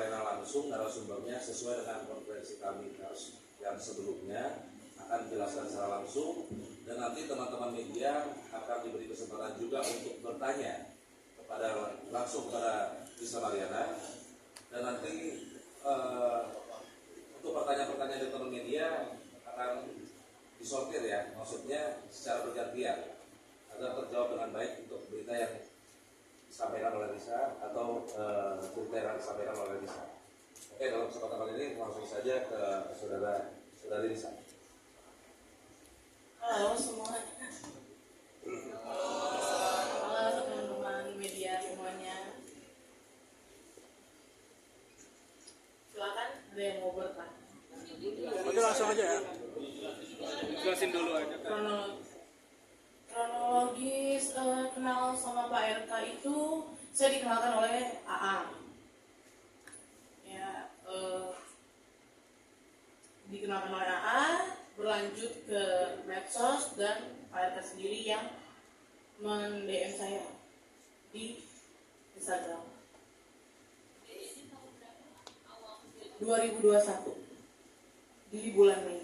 Mariana langsung narasumbernya sesuai dengan konferensi kami yang sebelumnya akan dijelaskan secara langsung, dan nanti teman-teman media akan diberi kesempatan juga untuk bertanya langsung kepada Lisa Mariana, dan nanti untuk pertanyaan-pertanyaan dari teman media akan disortir ya, maksudnya secara bergantian agar terjawab dengan baik untuk berita yang disampaikan oleh Lisa atau cerita yang disampaikan oleh Lisa. Oke, dalam kesempatan kali ini langsung saja ke saudari Lisa. Halo semuanya. Halo teman-teman media semuanya. Silakan, ada yang mau bertanya? Oke, langsung aja ya. Jelasin dulu aja. Kronologis kenal sama Pak RK itu saya dikenalkan oleh AA. Ya, dikenalkan oleh AA, berlanjut ke medsos, dan Pak RK sendiri yang men-DM saya di Instagram. 2021 di bulan Mei.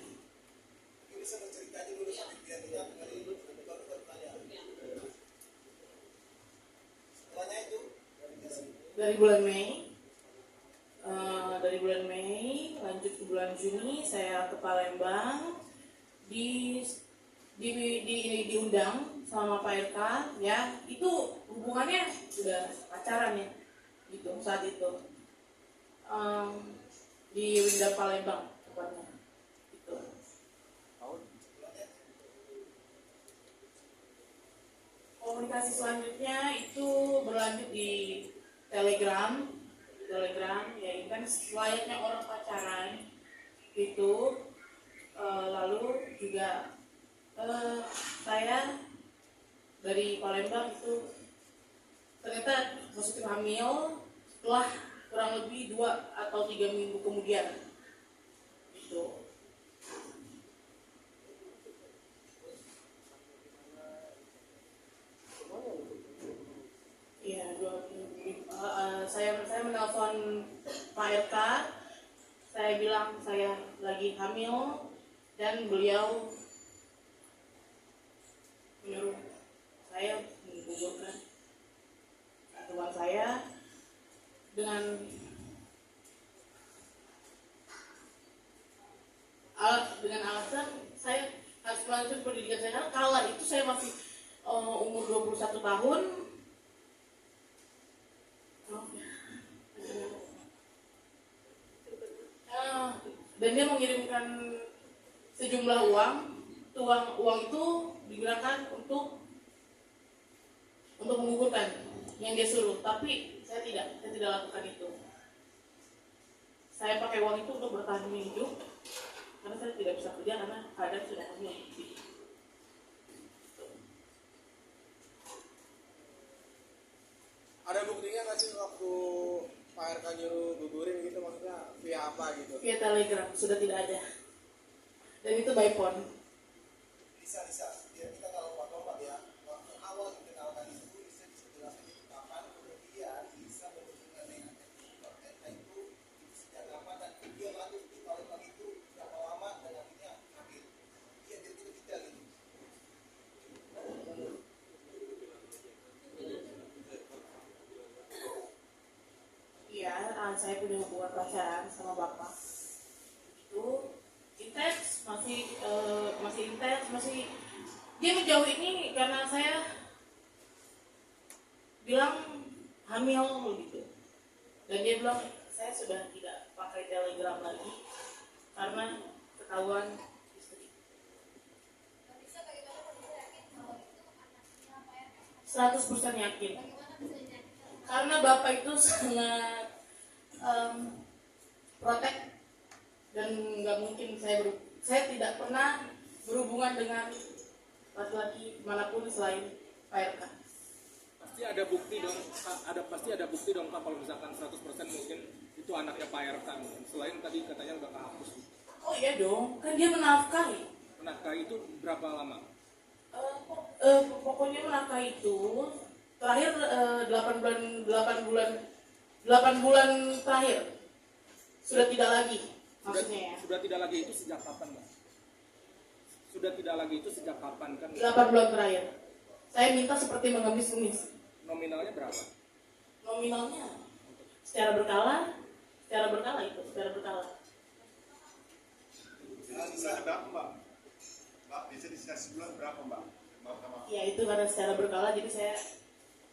Dari bulan Mei lanjut ke bulan Juni saya ke Palembang, diundang sama Pak RK ya, itu hubungannya sudah pacaran ya gitu saat itu, di Winda Palembang tepatnya gitu. Komunikasi selanjutnya itu berlanjut di Telegram ya, kan selayaknya orang pacaran gitu. Lalu juga saya dari Palembang itu ternyata positif hamil setelah kurang lebih 2 atau 3 minggu kemudian gitu. Iya, saya menelpon Pak RK, saya bilang saya lagi hamil, dan beliau menyuruh saya menggugurkan kandungan saya dengan alasan saya harus melanjutkan pendidikan saya, karena kala itu saya masih umur 21 tahun. Dan dia mengirimkan sejumlah uang itu digunakan untuk menggugurkan yang dia suruh, tapi saya tidak lakukan itu. Saya pakai uang itu untuk bertahan hidup karena saya tidak bisa kerja karena keadaan sudah hamil. Ada buktinya nggak sih waktu Pak RK nyuruh gugurin gitu, maksudnya via apa gitu? Via Telegram, sudah tidak ada. Dan itu by phone. Bisa, biar kita kalau lompat ya, waktu awal dikenalkan itu bisa jelaskan kapan, kemudian bisa berhubungan dengan RK itu sejak kapan, dan kemudian lanjut di Palembang itu berapa lama, dan akhirnya hamil. Iya, jadi itu detail gitu. Iya, saya punya hubungan pacaran sama bapak. Itu intens, masih intens, dia menjauh ini karena saya bilang hamil gitu, dan dia bilang saya sudah tidak pakai Telegram lagi karena ketahuan istri. 100% yakin karena bapak itu sangat protek, dan nggak mungkin saya tidak pernah berhubungan dengan laki-laki manapun selain Pak RK. Pasti ada bukti dong Pak, kalau misalkan 100% mungkin itu anaknya Pak RK, selain tadi katanya udah kehapus. Oh iya dong, kan dia menafkahi. Menafkahi itu berapa lama? Pokoknya menafkahi itu terakhir 8 bulan terakhir sudah tidak lagi maksudnya ya. Sudah tidak lagi itu sejak kapan, Mbak? Sudah tidak lagi itu sejak kapan kan? 8 bulan terakhir. Saya minta seperti mengemis-ngemis. Nominalnya berapa? Nominalnya secara berkala itu, secara berkala. Bisa berapa Mbak? Mbak bisa dikasih bulan berapa Mbak? Ya itu karena secara berkala jadi saya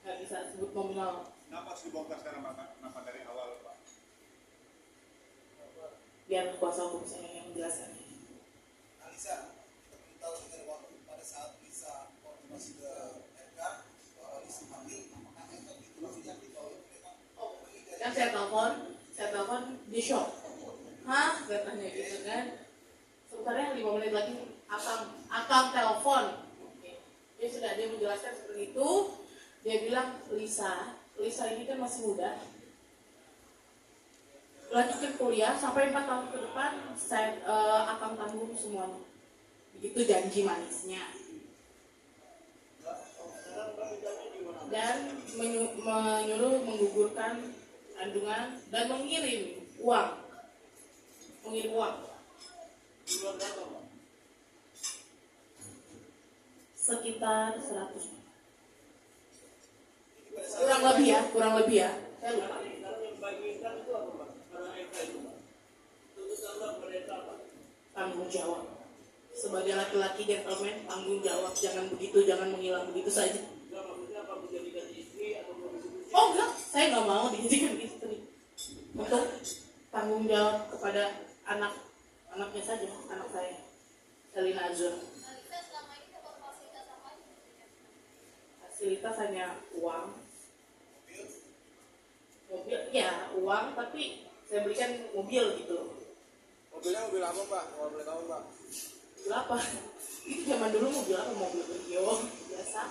nggak bisa sebut nominal. Kenapa harus dibongkar sekarang Mbak? Kenapa dari awal Mbak? Biar kuasa hukum saya yang menjelaskan. Alisa, kita perlu tahu dengan waktu pada saat Lisa konfirmasi ke RK bahwa Lisa hamil, apakah RK itu masih yakin bahwa mereka Kan saya telepon di shop. Hah? Katanya gitu kan. Sebenarnya 5 menit lagi akang telepon. Dia sudah dia menjelaskan seperti itu. Dia bilang Lisa ini kan masih muda. Lanjutin kuliah sampai 4 tahun ke depan saya akan tanggung semuanya. Begitu janji manisnya. Dan menyuruh menggugurkan kandungan dan mengirim uang. Sekitar 100. Kurang lebih ya. Saya lupa. Tanggung jawab. Sebagai laki-laki gentleman, tanggung jawab. Jangan begitu, jangan menghilang begitu saja. Oh enggak, saya nggak mau dijadikan istri. Untuk tanggung jawab kepada anaknya saja, anak saya, Selina Azura. Fasilitas hanya uang, mobil, ya uang, tapi saya berikan mobil gitu. Mobilnya mobil apa, Pak? Kalau boleh tahu, Pak? Mobil apa? Itu zaman dulu mobil apa? Mobil Brio biasa.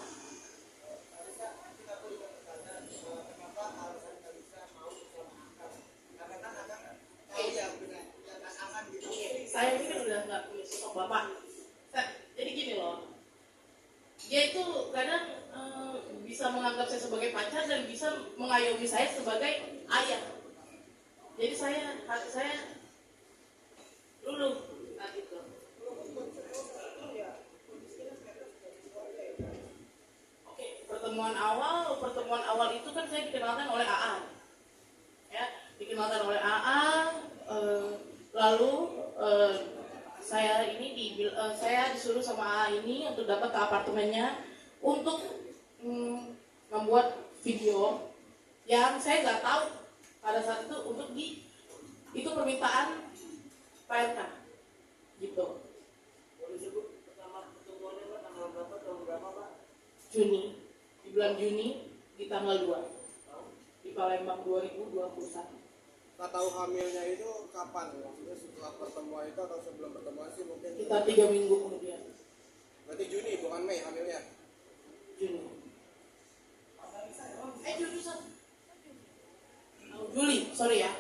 Saya ini kan udah nggak punya sosok bapak. Jadi gini loh, dia itu kadang bisa menganggap saya sebagai pacar dan bisa mengayomi saya sebagai ayah. Jadi hati saya luluh saat itu. Oke, pertemuan awal itu kan saya dikenalkan oleh AA, ya, dikenalkan oleh AA. Lalu saya disuruh sama AA ini untuk datang ke apartemennya untuk membuat video yang saya nggak tahu pada saat itu itu permintaan PRK gitu. Juni, di bulan Juni di tanggal 2 di Palembang 2021. Tak tahu hamilnya itu kapan? Maksudnya setelah pertemuan itu atau sebelum pertemuan sih mungkin? Kita 3 minggu kemudian. Berarti Juni bukan Mei hamilnya? Juni. Juli, sorry ya.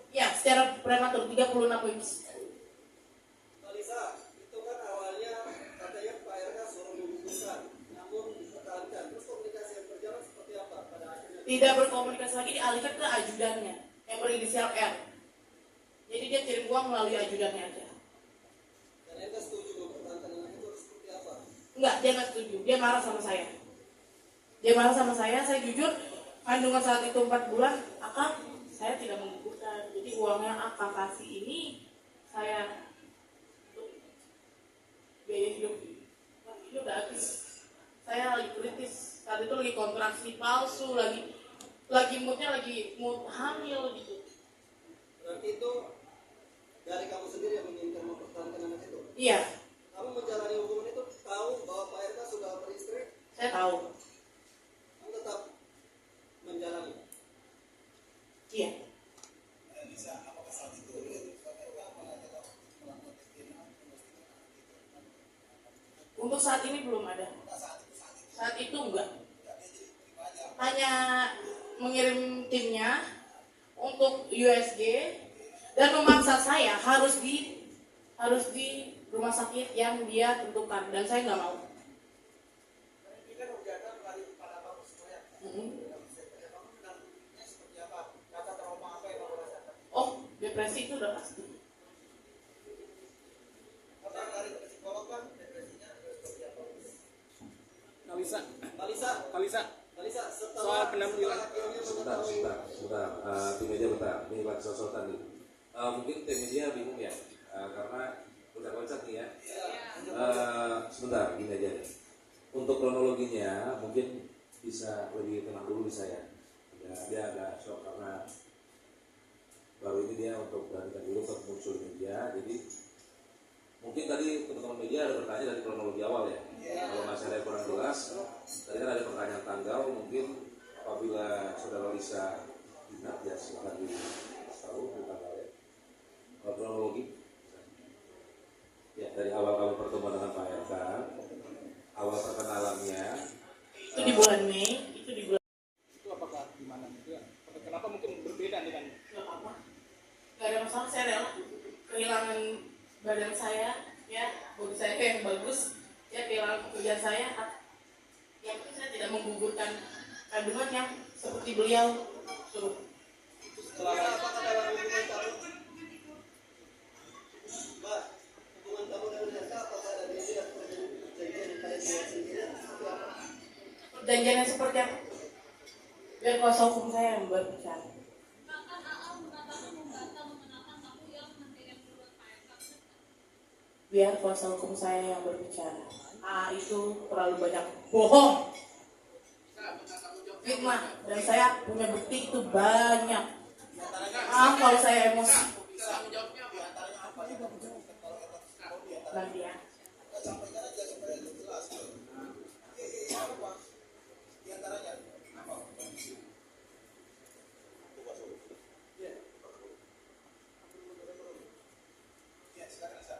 Ya, secara prematur 36 weeks. Alisa, itu kan awalnya katanya Pak RK suruh menggugurkan, namun dipertahankan. Terus komunikasi yang berjalan seperti apa pada akhirnya? Tidak berkomunikasi lagi, dialihkan ke ajudannya yang berinisial R. Jadi dia kirim uang melalui ajudannya aja. Dan RK setuju mempertahankan anak itu harus seperti apa? Enggak, dia nggak setuju. Dia marah sama saya. Saya jujur, kandungan saat itu 4 bulan, saya tidak menggugurkan. Jadi uangnya akang kasih ini saya untuk biaya hidup. Ini udah habis. Saya lagi kritis. Saat itu lagi kontraksi palsu, lagi mood hamil gitu. Berarti itu dari kamu sendiri yang menginginkan mempertahankan anak itu? Iya, Kamu menjalani hubungan itu tahu bahwa Pak RK sudah beristri, saya tahu. kamu tetap menjalani. Iya. Lisa, apakah saat itu Untuk saat ini belum ada. Saat itu enggak. Hanya mengirim timnya untuk USG dan memaksa saya harus di rumah sakit yang dia tentukan dan saya nggak mau. depresi itu udah pasti. Apa dari psikolog kan depresinya seperti apa? Kalisa, Kalisa, Kalisa, Kalisa setelah soal penampilan. Sebentar. Tim media bentar. Ini lagi sosokan nih. Mungkin tim media bingung ya, karena udah konsep nih ya. Sebentar, gini aja nih. Untuk kronologinya mungkin bisa lebih tenang dulu di saya. Ya, dia agak shock karena baru ini dia untuk beranikan dulu untuk muncul di media. Jadi mungkin tadi teman-teman media ada bertanya dari kronologi awal ya. Kalau masih ada yang kurang jelas, tadi kan ada pertanyaan tanggal. Mungkin apabila saudara Lisa ingat ya silahkan tahu tanggal ya. Kalau kronologi, ya dari awal kami pertemuan dengan Pak RK, awal perkenalannya. Itu di bulan Mei, itu di bulan. Itu apakah gimana gitu ya? Kenapa mungkin berbeda dengan Gak apa-apa, gak ada masalah. Saya rela kehilangan badan saya, ya bagi saya yang bagus, ya kehilangan pekerjaan saya. Yang penting saya tidak menggugurkan kandungan yang seperti beliau suruh. apakah dalam hubungan kamu, Mbak, hubungan kamu dengan Eka apakah ada beda yang perjanjian pada dia sendiri seperti apa? Perjanjiannya seperti apa? Biar kuasa hukum saya yang berbicara. Biar kuasa hukum saya yang berbicara. Itu terlalu banyak bohong, fitnah, dan saya punya bukti itu banyak. Kalau saya emosi, nanti ya. Sampaikan aja supaya lebih jelas. Apa? Di antaranya apa? Ya, silakan Lisa.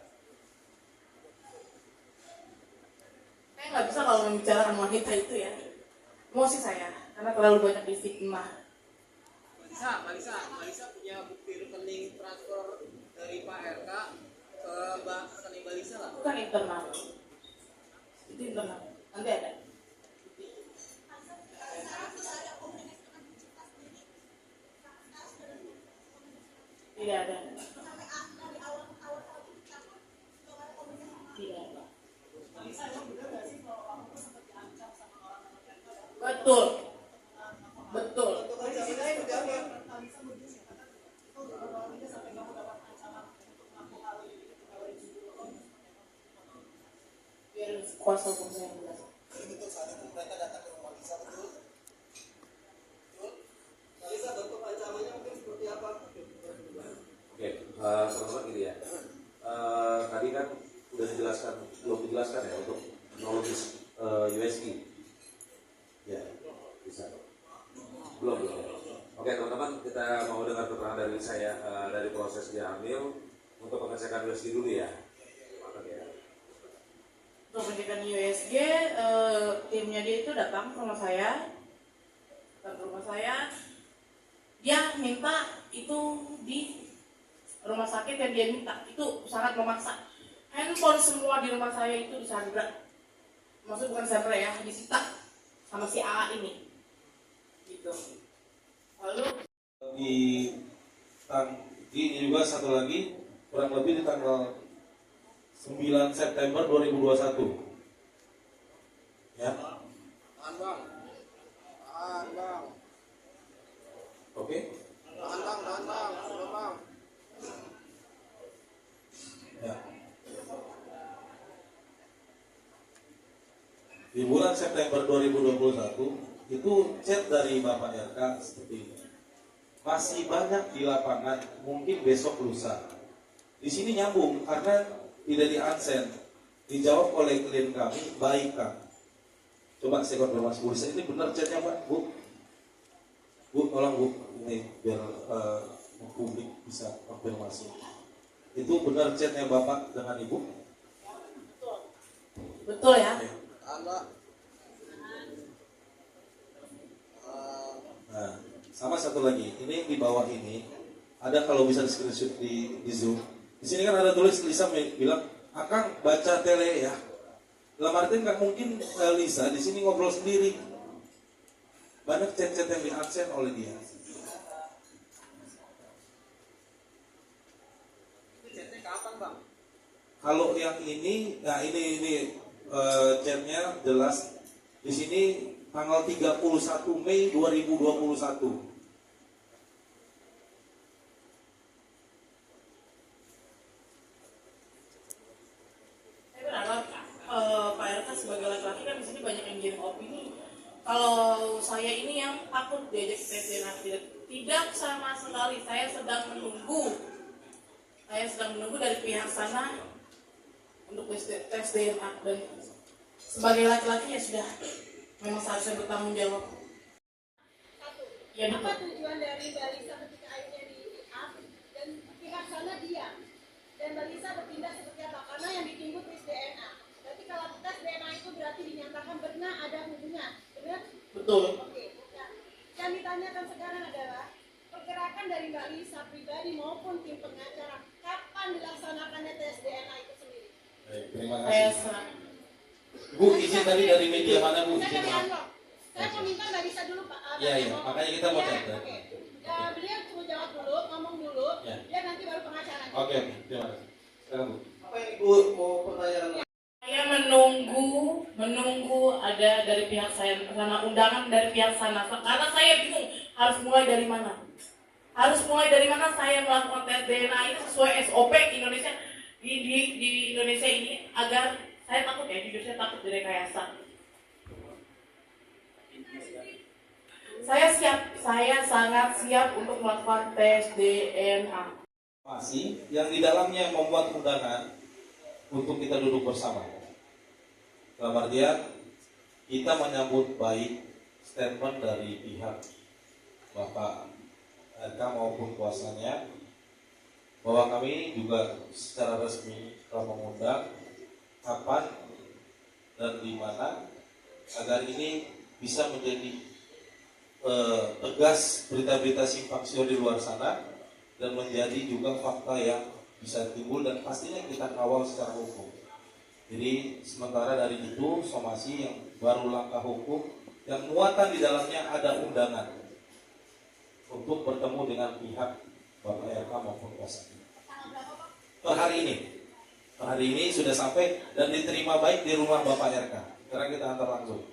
Saya nggak bisa kalau membicarakan wanita itu ya. Emosi saya, karena terlalu banyak difitnah. Malisa punya bukti rekening transfer dari Pak RK ke Mbak rekening Mbak Lisa lah. Bukan internal. Itu internal. Nanti ada. Tidak ada. Tidak ada. Betul. Betul. Biar kuasa hukum saya yang jelas. Jadi betul saat itu mereka datang ke rumah Lisa, betul? Betul? Malisa bentuk ancamannya mungkin seperti apa? Oke, teman-teman gini ya. Tadi kan udah dijelaskan, belum dijelaskan ya untuk teknologis USG. Ya, bisa. Belum. Oke teman-teman, kita mau dengar keterangan dari saya dari proses dia hamil untuk pengecekan USG dulu ya. Mantap ya. Untuk pendidikan USG, timnya dia itu datang ke rumah saya. Dia minta itu di rumah sakit yang dia minta. Itu sangat memaksa. Handphone semua di rumah saya itu disandra. Maksud bukan sandra ya, disita sama si AA ini. Gitu. Lalu ini juga satu lagi kurang lebih di tanggal 9 September 2021 ya. Tahan bang. Oke. Tahan bang. Sudah bang. Ya. Di bulan September 2021 itu chat dari Bapak RK seperti ini. Masih banyak di lapangan, mungkin besok lusa. Di sini nyambung karena tidak di unsend. Dijawab oleh klien kami, baik Kang. Coba saya konfirmasi Bu Lisa, ini benar chatnya Pak? Bu, tolong Bu, ini biar publik bisa konfirmasi. Itu benar chatnya Bapak dengan Ibu? betul ya. Tahan bang. Nah, sama satu lagi, ini di bawah ini ada kalau bisa di screenshot di Zoom. Di sini kan ada tulis Lisa bilang, "Akang baca tele ya." Dalam artian nggak mungkin Lisa di sini ngobrol sendiri. Banyak chat-chat yang di-absen oleh dia. Kalau yang ini, nah ini chatnya jelas di sini tanggal 31 Mei 2021. Saya berharap Pak RK sebagai laki-laki kan di sini banyak yang giring opini. Kalau saya ini yang takut diajak tes DNA, tidak sama sekali. Saya sedang menunggu dari pihak sana untuk tes DNA, dan sebagai laki-laki ya sudah memang seharusnya bertanggung jawab. Ya, Apa betul. tujuan dari Mbak Lisa ketika akhirnya di up dan pihak sana diam dan Mbak Lisa bertindak seperti apa? Karena yang ditunggu tes DNA. Berarti kalau tes DNA itu berarti dinyatakan benar ada hubungan, benar? Betul. Oke. Nah, yang ditanyakan sekarang adalah pergerakan dari Mbak Lisa pribadi maupun tim pengacara, kapan dilaksanakannya tes DNA itu sendiri? Baik, terima Saya kasih. serah. Bu, izin tadi dari media mana Bu? Saya Izin dari maaf. Anwar. Saya mau minta Mbak Lisa dulu Pak. Iya, iya, makanya kita mau Ya, catat. oke. Ya, beliau cuma jawab dulu, ngomong dulu, Ya. dia nanti baru pengacara. Oke, terima kasih. Sekarang Bu. Apa yang Ibu mau pertanyaan? Saya menunggu ada dari pihak saya sana, undangan dari pihak sana. Karena saya bingung harus mulai dari mana. Saya melakukan tes DNA ini sesuai SOP Indonesia di Indonesia ini, agar saya takut ya, jujur saya takut direkayasa. Saya sangat siap untuk melakukan tes DNA. Masih yang di dalamnya membuat undangan untuk kita duduk bersama. Dalam artian kita menyambut baik statement dari pihak Bapak RK maupun kuasanya, bahwa kami juga secara resmi telah mengundang kapan dan di mana agar ini bisa menjadi tegas berita-berita simpang siur di luar sana dan menjadi juga fakta yang bisa timbul dan pastinya kita kawal secara hukum. Jadi sementara dari itu somasi yang baru langkah hukum yang muatan di dalamnya ada undangan untuk bertemu dengan pihak Bapak RK maupun kuasa. Per hari ini sudah sampai dan diterima baik di rumah Bapak RK. Sekarang kita antar langsung.